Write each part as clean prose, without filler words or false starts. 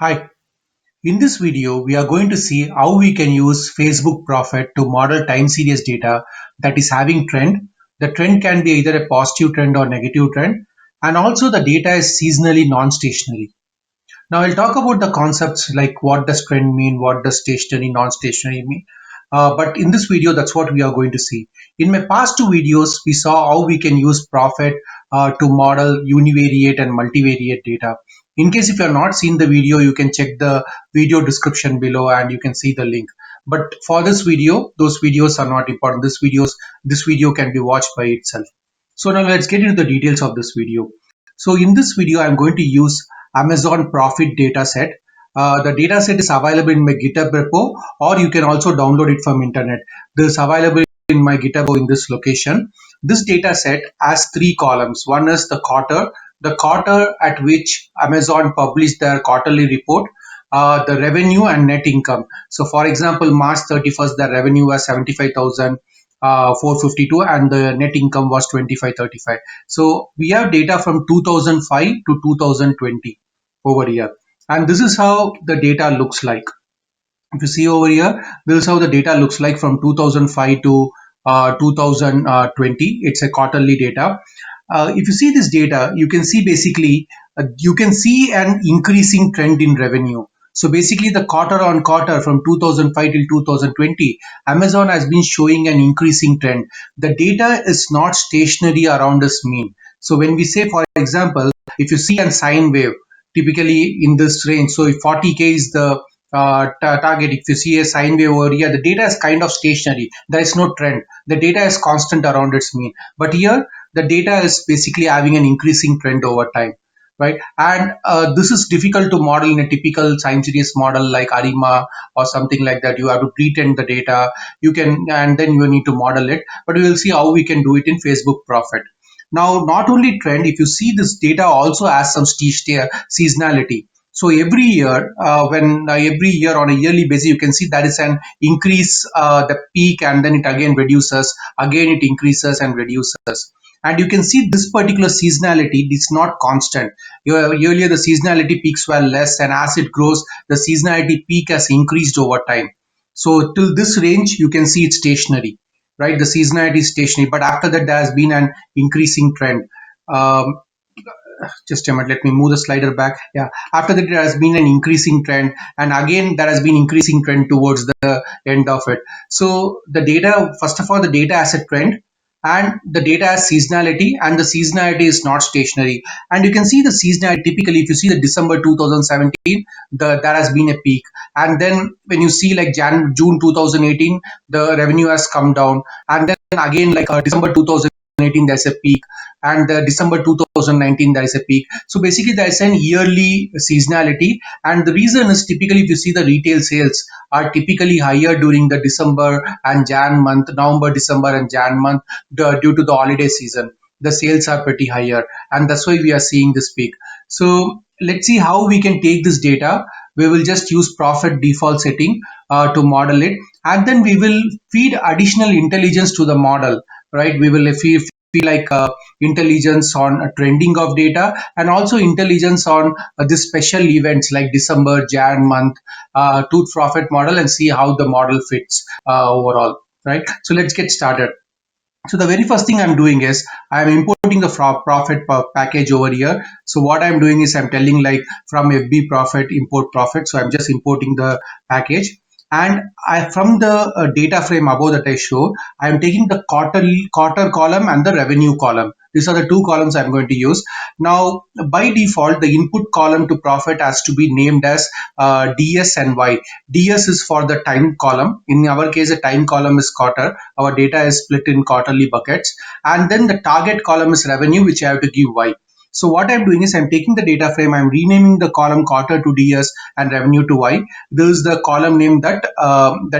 Hi, in this video, we are going to see how we can use Facebook Prophet to model time series data that is having trend. The trend can be either a positive trend or negative trend, and also the data is seasonally non-stationary. Now I'll talk about the concepts like what does trend mean, what does stationary, non-stationary mean. But in this video, that's what we are going to see. In my past two videos, we saw how we can use Prophet to model univariate and multivariate data. In case if you have not seen the video, you can check the video description below and you can see the link. But for this video, those videos are not important. This video can be watched by itself. So now let's get into the details of this video. So in this video, I'm going to use Amazon Profit dataset. The dataset is available in my GitHub repo, or you can also download it from internet. This is available in my GitHub in this location. This dataset has three columns. One is the quarter at which Amazon published their quarterly report, the revenue and net income. So for example, March 31st, the revenue was 75,000. 452 and the net income was 2535. So we have data from 2005 to 2020 over here, and this is how the data looks like. If you see over here, this is how the data looks like from 2005 to 2020. It's a quarterly data. If you see this data, you can see basically you can see an increasing trend in revenue. So basically, the quarter on quarter from 2005 till 2020, Amazon has been showing an increasing trend. The data is not stationary around this mean. So when we say, for example, if you see a sine wave, typically in this range, so if 40K is the target, if you see a sine wave over here, the data is kind of stationary. There is no trend. The data is constant around its mean. But here, the data is basically having an increasing trend over time, right? And this is difficult to model in a typical time series model like ARIMA or something like that. You have to pretend the data, you can, and then you need to model it. But we will see how we can do it in Facebook Prophet. Now, not only trend, if you see, this data also has some seasonality. So every year, when every year on a yearly basis, you can see that is an increase, the peak, and then it again reduces, again it increases and reduces. And you can see this particular seasonality is not constant. Earlier, the seasonality peaks were less, and as it grows, the seasonality peak has increased over time. So till this range, you can see it's stationary, right? The seasonality is stationary, but after that, there has been an increasing trend. Um, just a minute, let me move the slider back. Yeah, after that there has been an increasing trend, and again there has been increasing trend towards the end of it. So the data, first of all, the data has a trend, and the data has seasonality, and the seasonality is not stationary. And you can see the seasonality typically. If you see the December 2017, there has been a peak, and then when you see like June 2018, the revenue has come down, and then again like December 2018 there's a peak, and December 2019 there is a peak. So basically there is an yearly seasonality, and the reason is typically if you see the retail sales are typically higher during the December and Jan month, November, December and Jan month, due to the holiday season. The sales are pretty higher, and that's why we are seeing this peak. So let's see how we can take this data. We will just use Prophet default setting to model it, and then we will feed additional intelligence to the model, right? We will feed like intelligence on trending of data, and also intelligence on this special events like December, Jan month, to Prophet model, and see how the model fits overall, right? So let's get started. So the very first thing I'm doing is I'm importing the Prophet package over here. So what I'm doing is I'm telling like from FB Prophet import Prophet. So I'm just importing the package, and from the data frame above that I showed, I'm taking the quarter column and the revenue column. These are the two columns I'm going to use. Now, by default, the input column to Prophet has to be named as DS and Y. DS is for the time column. In our case, the time column is quarter. Our data is split in quarterly buckets. And then the target column is revenue, which I have to give Y. So what I'm doing is I'm taking the data frame, I'm renaming the column quarter to DS and revenue to Y. This is the column name that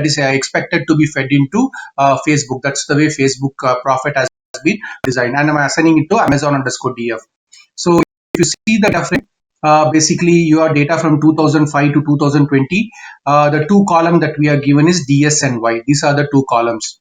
is expected to be fed into Facebook. That's the way Facebook Prophet has been designed, and I'm assigning it to Amazon underscore DF. So if you see the data frame, basically your data from 2005 to 2020, the two column that we are given is DS and Y. These are the two columns.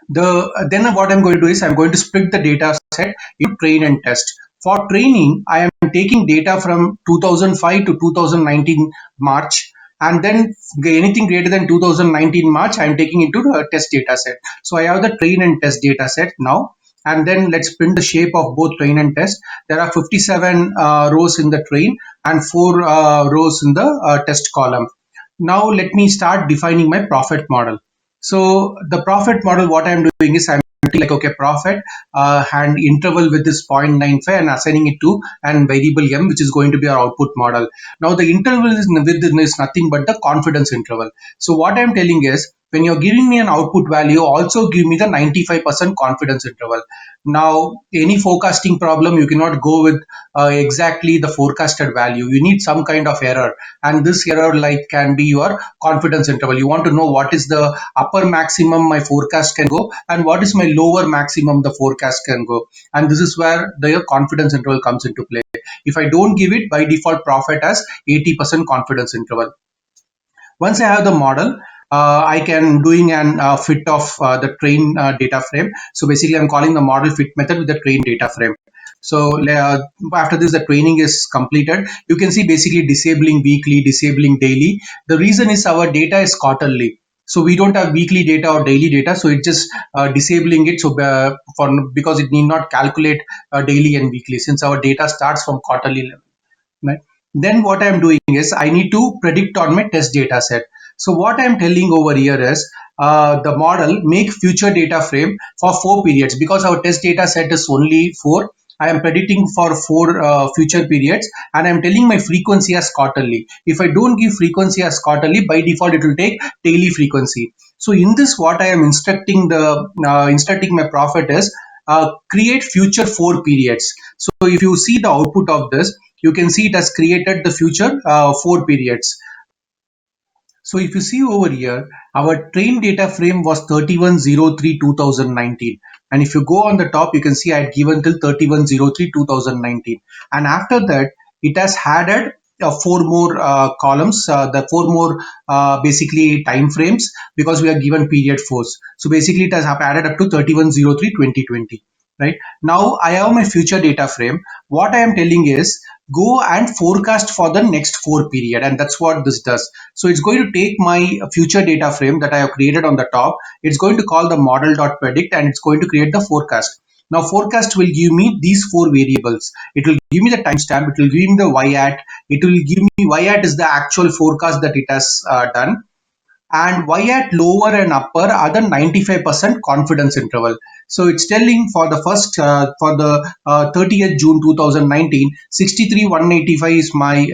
Then what I'm going to do is I'm going to split the data set into train and test. For training, I am taking data from 2005 to 2019 March, and then anything greater than 2019 March, I am taking into the test data set. So I have the train and test data set now. And then let's print the shape of both train and test. There are 57 rows in the train and 4 rows in the test column. Now let me start defining my profit model. So the profit model, what I'm doing is I'm like, okay, profit and interval with this 0.95 and assigning it to an variable m, which is going to be our output model. Now the interval is nothing but the confidence interval. So what I'm telling is, when you're giving me an output value, also give me the 95% confidence interval. Now any forecasting problem, you cannot go with exactly the forecasted value. You need some kind of error, and this error like can be your confidence interval. You want to know what is the upper maximum my forecast can go and what is my lower maximum the forecast can go, and this is where the confidence interval comes into play. If I don't give it, by default profit as 80% confidence interval. Once I have the model, I can doing an fit of the train data frame. So basically I'm calling the model fit method with the train data frame. So after this, the training is completed. You can see basically disabling weekly, disabling daily. The reason is our data is quarterly. So we don't have weekly data or daily data. So it's just disabling it. So because it need not calculate daily and weekly, since our data starts from quarterly level. Right? Then what I'm doing is I need to predict on my test data set. So what I'm telling over here is the model make future data frame for 4 periods, because our test data set is only 4. I am predicting for 4 future periods, and I'm telling my frequency as quarterly. If I don't give frequency as quarterly, by default it will take daily frequency. So in this, what I am instructing my profit is create future 4 periods. So if you see the output of this, you can see it has created the future 4 periods. So if you see over here, our train data frame was 3103-2019. And if you go on the top, you can see I had given till 3103-2019. And after that, it has added 4 more columns, the 4 more basically time frames, because we are given period force. So basically it has added up to 3103-2020. Right now, I have my future data frame. What I am telling is go and forecast for the next 4 period, and that's what this does. So it's going to take my future data frame that I have created on the top. It's going to call the model.predict, and it's going to create the forecast. Now forecast will give me these 4 variables. It will give me the timestamp, it will give me the y-at, it will give me y-at is the actual forecast that it has done, and y at lower and upper are the 95% confidence interval. So it's telling for the first for the 30th June 2019, 63,185 is my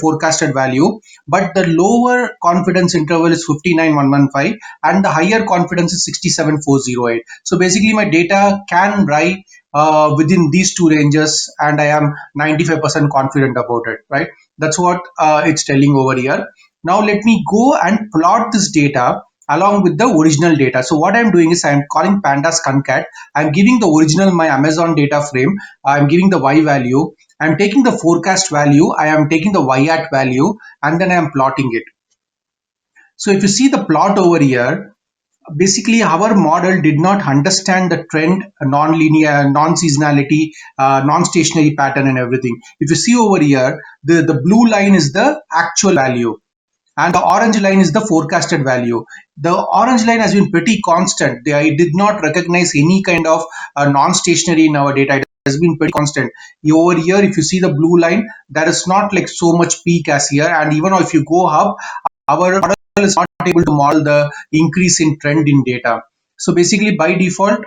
forecasted value, but the lower confidence interval is 59,115 and the higher confidence is 67,408. So basically my data can lie within these two ranges, and I am 95% confident about it, right? That's what it's telling over here. Now let me go and plot this data along with the original data. So what I'm doing is I'm calling pandas concat. I'm giving the original my Amazon data frame. I'm giving the y value. I'm taking the forecast value. I am taking the y at value, and then I'm plotting it. So if you see the plot over here, basically our model did not understand the trend, non-linear, non-seasonality, non-stationary pattern and everything. If you see over here, the blue line is the actual value and the orange line is the forecasted value. The orange line has been pretty constant. It did not recognize any kind of non-stationary in our data. It has been pretty constant. Over here, if you see the blue line, there is not like so much peak as here. And even if you go up, our model is not able to model the increase in trend in data. So basically, by default,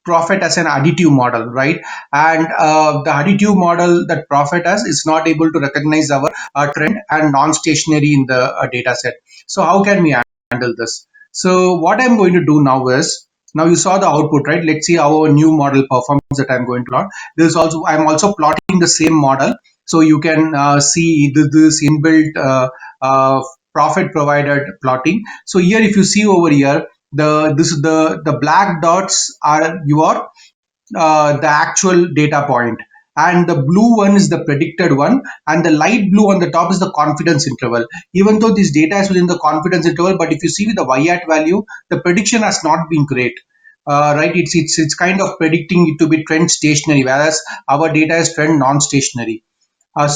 profit as an additive model, right? And the additive model that profit has is not able to recognize our trend and non-stationary in the data set. So how can we handle this? So what I'm going to do now is, now you saw the output, right? Let's see how our new model performs that I'm going to plot. This also, I'm also plotting the same model. So you can see this inbuilt profit provided plotting. So here, if you see over here, the black dots are your the actual data point, and the blue one is the predicted one, and the light blue on the top is the confidence interval. Even though this data is within the confidence interval, but if you see with the y at value, the prediction has not been great. right? It's kind of predicting it to be trend stationary, whereas our data is trend non-stationary. And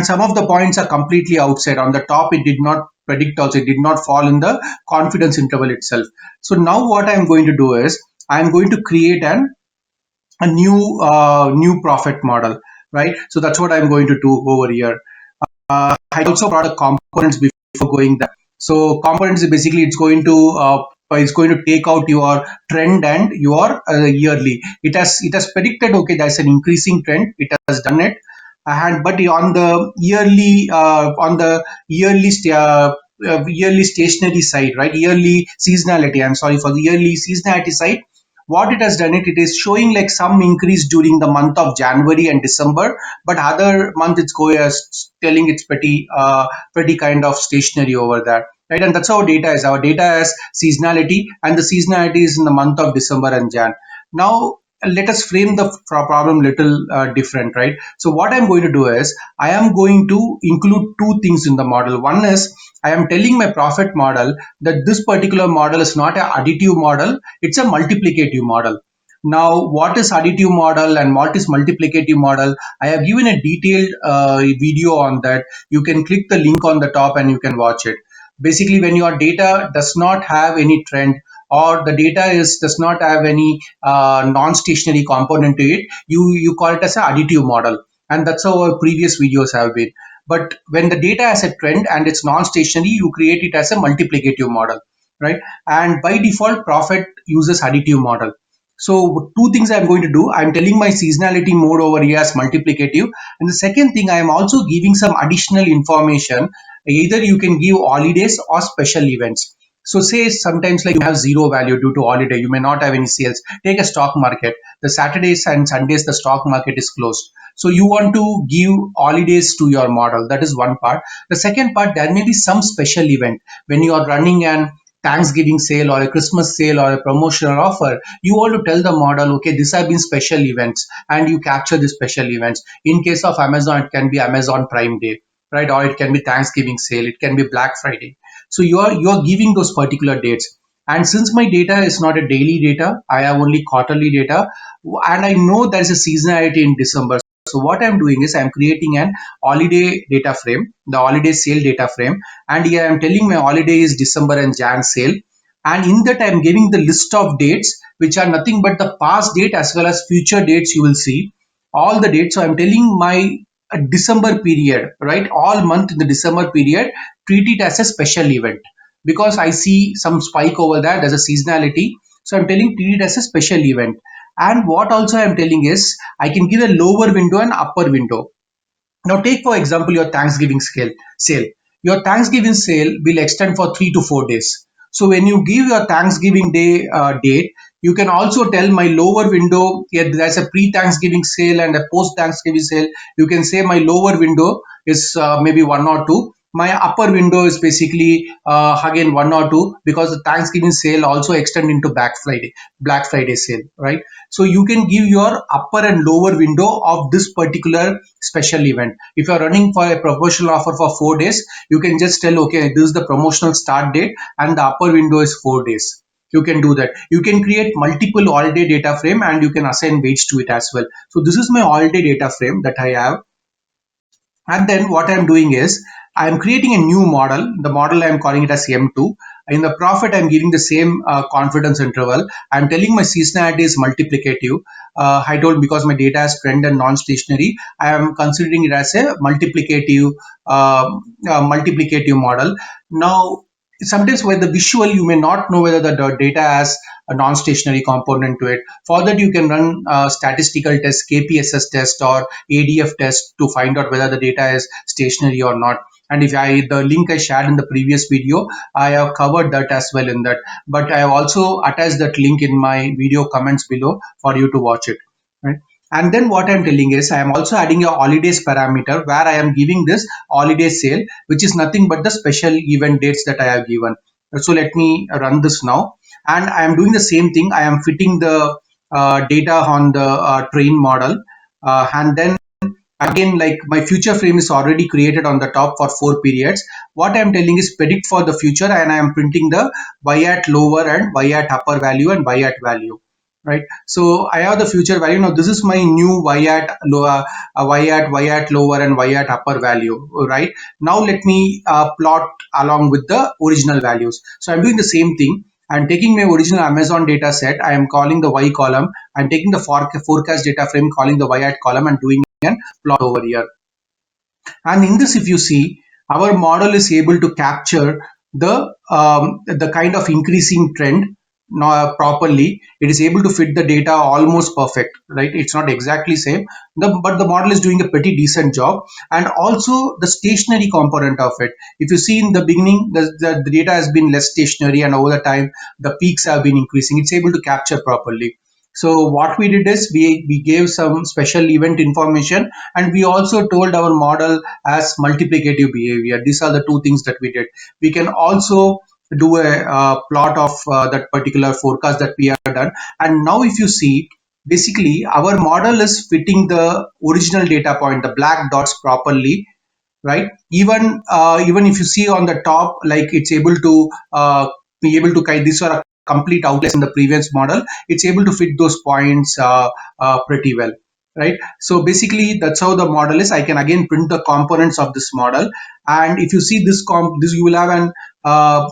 some of the points are completely outside. On the top, it did not predict also, it did not fall in the confidence interval itself. So now what I'm going to do is I'm going to create a new profit model, right? So that's what I'm going to do over here. I also brought a components before going there. So components is basically it's going to take out your trend and your yearly. It has predicted, okay, there's an increasing trend. It has done it, and but on the yearly yearly stationary side, right? Yearly seasonality. I'm sorry, for the yearly seasonality side, what it has done, it is showing like some increase during the month of January and December, but other month it's going as telling it's pretty kind of stationary over there, right? And that's how data is. Our data has seasonality, and the seasonality is in the month of December and Jan. Now let us frame the problem little different, right? So what I'm going to do is I am going to include two things in the model. One is I am telling my profit model that this particular model is not an additive model, it's a multiplicative model. Now, what is additive model and what is multiplicative model? I have given a detailed video on that. You can click the link on the top and you can watch it. Basically, when your data does not have any trend, or the data is does not have any non-stationary component to it, you call it as an additive model, and that's how our previous videos have been. But when the data has a trend and it's non-stationary, you create it as a multiplicative model, right? And by default, Profit uses additive model. So two things I'm going to do. I'm telling my seasonality mode over here as multiplicative. And the second thing, I am also giving some additional information. Either you can give holidays or special events. So say sometimes like you have zero value due to holiday, you may not have any sales. Take a stock market. The Saturdays and Sundays, the stock market is closed. So you want to give holidays to your model. That is one part. The second part, there may be some special event when you are running an Thanksgiving sale or a Christmas sale or a promotional offer. You want to tell the model, okay, these have been special events, and you capture the special events. In case of Amazon, it can be Amazon Prime Day, right? Or it can be Thanksgiving sale, it can be Black Friday. So you are giving those particular dates. And since my data is not a daily data, I have only quarterly data, and I know there is a seasonality in December. So what I'm doing is I'm creating an holiday data frame, the holiday sale data frame, and here I'm telling my holiday is December and Jan sale. And in that I'm giving the list of dates which are nothing but the past date as well as future dates. You will see all the dates. So I'm telling my December period, right? All month in the December period, treat it as a special event because I see some spike over there. There's a seasonality. So I'm telling treat it as a special event. And what also I'm telling is I can give a lower window and upper window. Now, take for example your Thanksgiving sale. Your Thanksgiving sale will extend for 3 to 4 days. So when you give your Thanksgiving Day date, you can also tell my lower window. Yeah, there's a pre-Thanksgiving sale and a post-Thanksgiving sale. You can say my lower window is maybe 1 or 2. My upper window is basically again 1 or 2 because the Thanksgiving sale also extend into Black Friday sale, right? So you can give your upper and lower window of this particular special event. If you're running for a promotional offer for 4 days, you can just tell, okay, this is the promotional start date and the upper window is 4 days. You can do that. You can create multiple holiday data frame and you can assign weights to it as well. So this is my holiday data frame that I have. And then what I'm doing is I'm creating a new model. The model I'm calling it as M2. In the profit, I'm giving the same confidence interval. I'm telling my seasonality is multiplicative. I told because my data is trend and non-stationary, I am considering it as a multiplicative model. Now, sometimes with the visual, you may not know whether the data has a non-stationary component to it. For that, you can run statistical test, KPSS test, or ADF test to find out whether the data is stationary or not. And if the link I shared in the previous video, I have covered that as well in that. But I have also attached that link in my video comments below for you to watch it. Right. And then what I'm telling is I am also adding a holidays parameter where I am giving this holiday sale, which is nothing but the special event dates that I have given. So let me run this now. And I am doing the same thing. I am fitting the data on the train model. And then Again, like my future frame is already created on the top for 4 periods. What I'm telling is predict for the future, and I am printing the y at lower and y at upper value and y at value. Right. So I have the future value. Now this is my new y at lower, y at lower and y at upper value. Right. Now let me plot along with the original values. So I'm doing the same thing. I'm taking my original Amazon data set. I am calling the y column. I'm taking the forecast data frame, calling the y at column, and doing an plot over here. And in this, if you see, our model is able to capture the kind of increasing trend properly. It is able to fit the data almost perfect, right? It's not exactly same, but the model is doing a pretty decent job. And also the stationary component of it. If you see in the beginning, the data has been less stationary, and over the time, the peaks have been increasing. It's able to capture properly. So what we did is we gave some special event information, and we also told our model as multiplicative behavior. These are the two things that we did. We can also do a plot of that particular forecast that we have done. And now if you see, basically our model is fitting the original data point, the black dots, properly, right? Even if you see on the top, like it's able to be able to kind, these are complete outlets in the previous model. It's able to fit those points pretty well, right? So basically that's how the model is. I can again print the components of this model, and if you see this, you will have an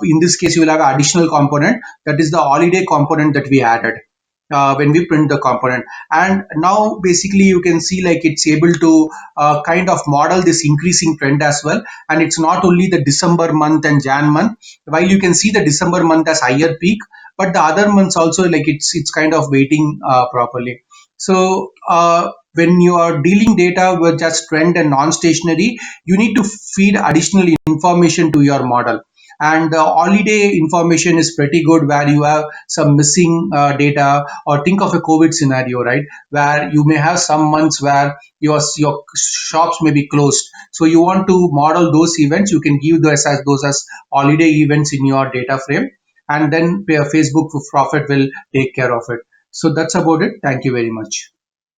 in this case you will have an additional component, that is the holiday component that we added when we print the component. And now basically you can see like it's able to kind of model this increasing trend as well. And it's not only the December month and Jan month, while you can see the December month as higher peak, but the other months also, like it's kind of weighting properly. So when you are dealing data with just trend and non-stationary, you need to feed additional information to your model. And the holiday information is pretty good, where you have some missing data. Or think of a COVID scenario, right, where you may have some months where your shops may be closed. So you want to model those events, you can give those as holiday events in your data frame, and then Facebook Profit will take care of it. So that's about it. Thank you very much.